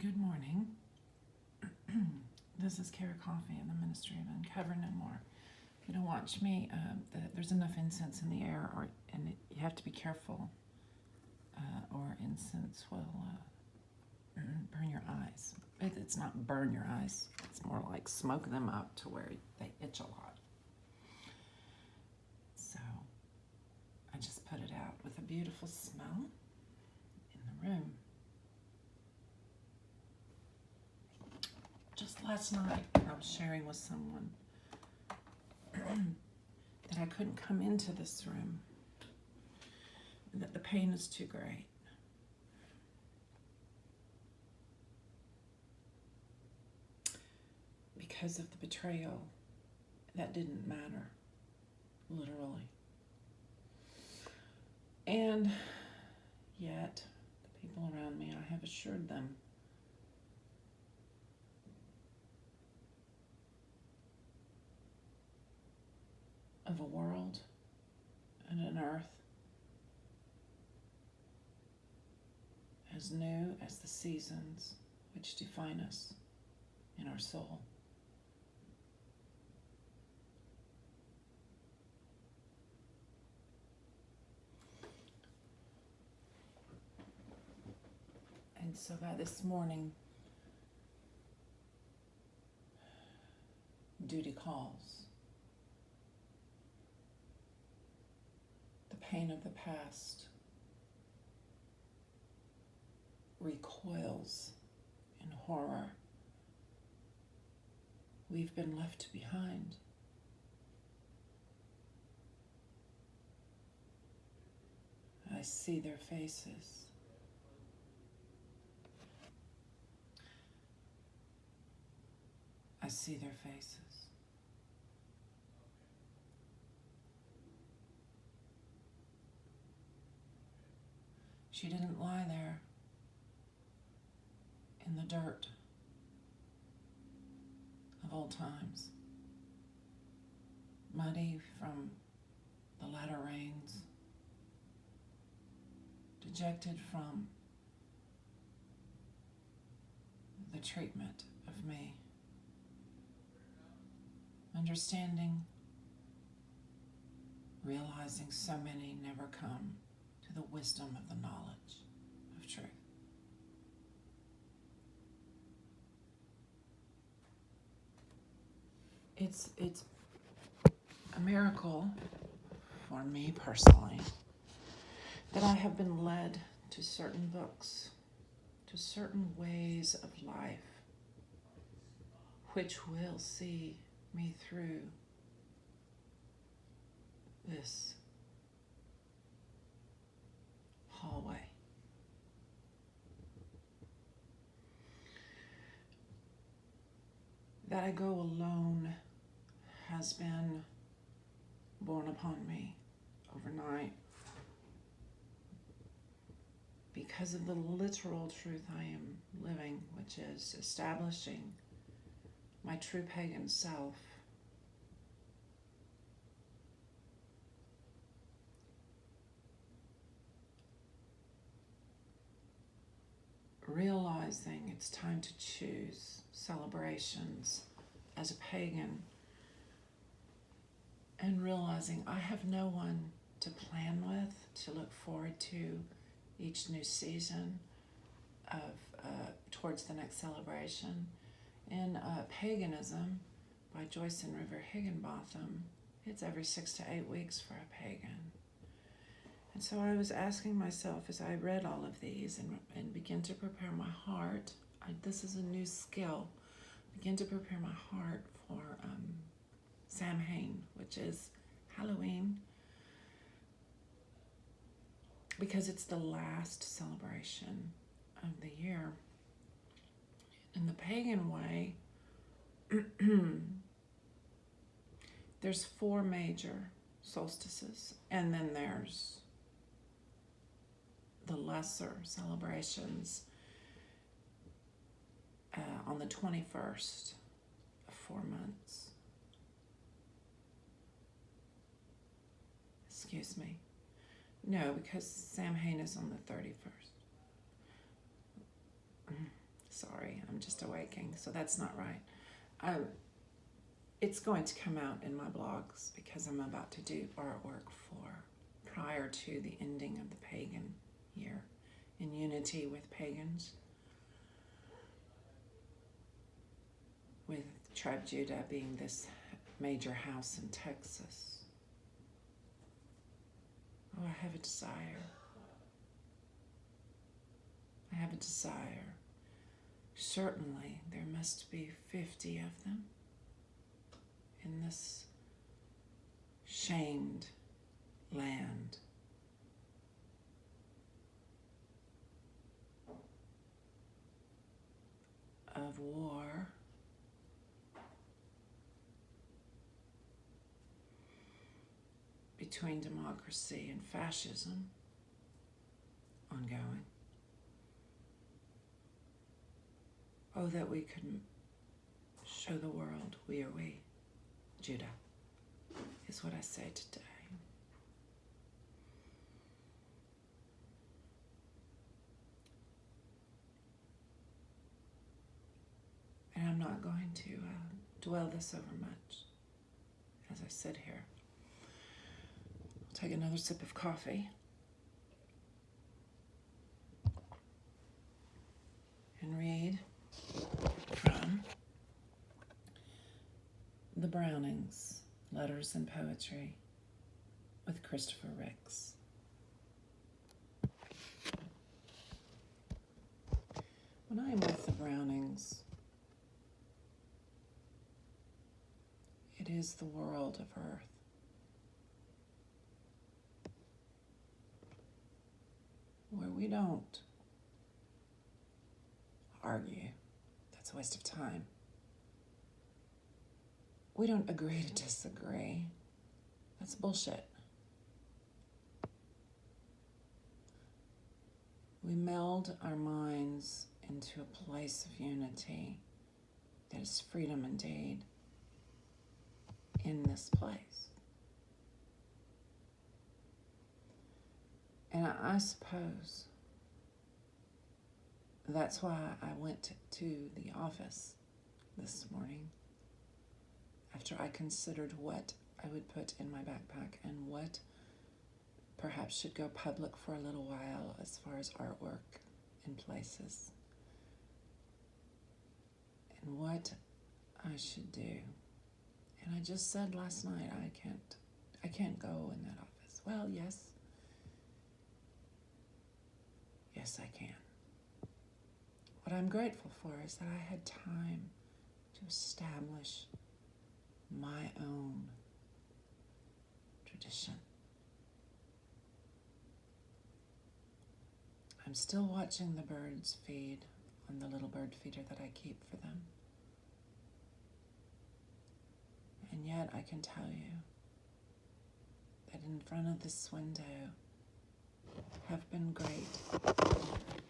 Good morning. This is Beaty-Coffey in the Ministry of Uncover No More. If you don't watch me, there's enough incense in the air, you have to be careful, or incense will burn your eyes. It's not burn your eyes, it's more like smoke them up to where they itch a lot. So I just put it out with a beautiful smell in the room. Just last night, I was sharing with someone that I couldn't come into this room, and that the pain is too great. Because of the betrayal, that didn't matter, literally. And yet, the people around me, I have assured them of a world and an earth as new as the seasons which define us in our soul. And so by this morning, duty calls. The pain of the past recoils in horror. We've been left behind. I see their faces. I see their faces. She didn't lie there in the dirt of old times, muddy from the latter rains, dejected from the treatment of me, understanding, realizing so many never come to the wisdom of the knowledge of truth. It's a miracle for me personally that I have been led to certain books, to certain ways of life, which will see me through this hallway. That I go alone has been borne upon me overnight because of the literal truth I am living, which is establishing my true pagan self. Realizing it's time to choose celebrations as a pagan, and realizing I have no one to plan with, to look forward to each new season of towards the next celebration. In Paganism by Joyce and River Higginbotham, it's every 6 to 8 weeks for a pagan. And so I was asking myself as I read all of these and began to prepare my heart, this is a new skill, begin to prepare my heart for Samhain, which is Halloween, because it's the last celebration of the year. In the pagan way, there's 4 major solstices, and then there's the lesser celebrations on the 21st of 4 months. Excuse me. No, because Samhain is on the 31st. Sorry, I'm just awaking, so that's not right. It's going to come out in my blogs because I'm about to do artwork prior to the ending of the pagan year, in unity with pagans, with Tribe Judah being this major house in Texas. Oh, I have a desire. I have a desire. Certainly, there must be 50 of them in this shamed land. Of war. Between democracy and fascism, ongoing. Oh, that we could show the world we are we, Judah, is what I say today. And I'm not going to dwell this over much as I sit here. I'll take another sip of coffee and read from the Brownings, Letters and Poetry with Christopher Ricks. When I am with the Brownings, it is the world of earth. Where we don't argue. That's a waste of time. We don't agree to disagree. That's bullshit. We meld our minds into a place of unity that is freedom indeed in this place. And I suppose that's why I went to the office this morning after I considered what I would put in my backpack and what perhaps should go public for a little while as far as artwork in places and what I should do. And I just said last night, I can't go in that office. Well, yes, I can. What I'm grateful for is that I had time to establish my own tradition. I'm still watching the birds feed on the little bird feeder that I keep for them. And yet I can tell you that in front of this window have been great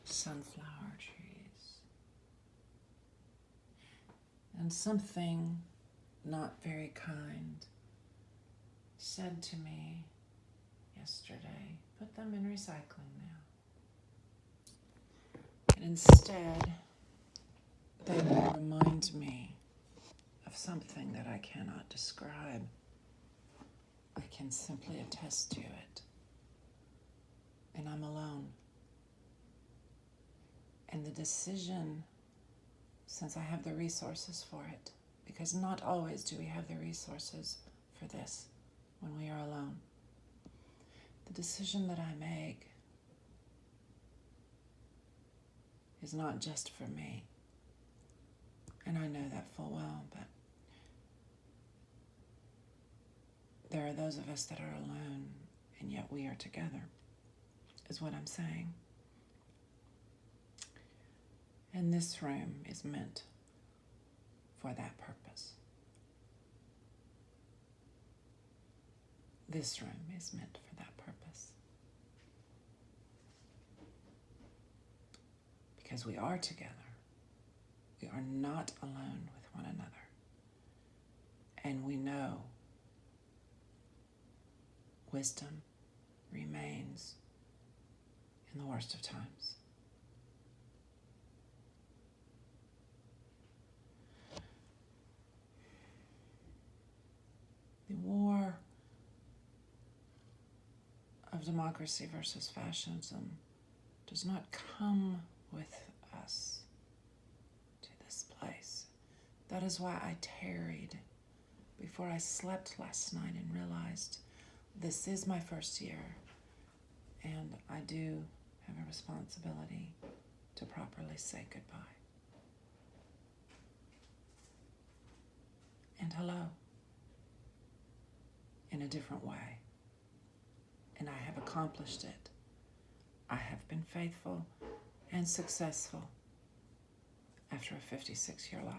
sunflower trees. And something not very kind said to me yesterday, put them in recycling now. And instead, they will remind me of something that I cannot describe. I can simply attest to it. And I'm alone. And the decision, since I have the resources for it, because not always do we have the resources for this when we are alone. The decision that I make is not just for me. And I know that full well, but there are those of us that are alone, and yet we are together, is what I'm saying. And this room is meant for that purpose. This room is meant for that purpose. Because we are together. We are not alone with one another. And we know wisdom remains in the worst of times. democracy versus fascism does not come with us to this place. That is why I tarried before I slept last night and realized this is my first year, and I do have a responsibility to properly say goodbye. And hello, in a different way. And I have accomplished it. I have been faithful and successful after a 56-year life.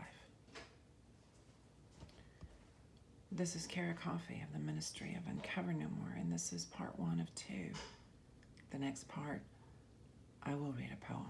This is Beaty-Coffey of the Ministry of Uncover No More, and this is part 1 of 2. The next part, I will read a poem.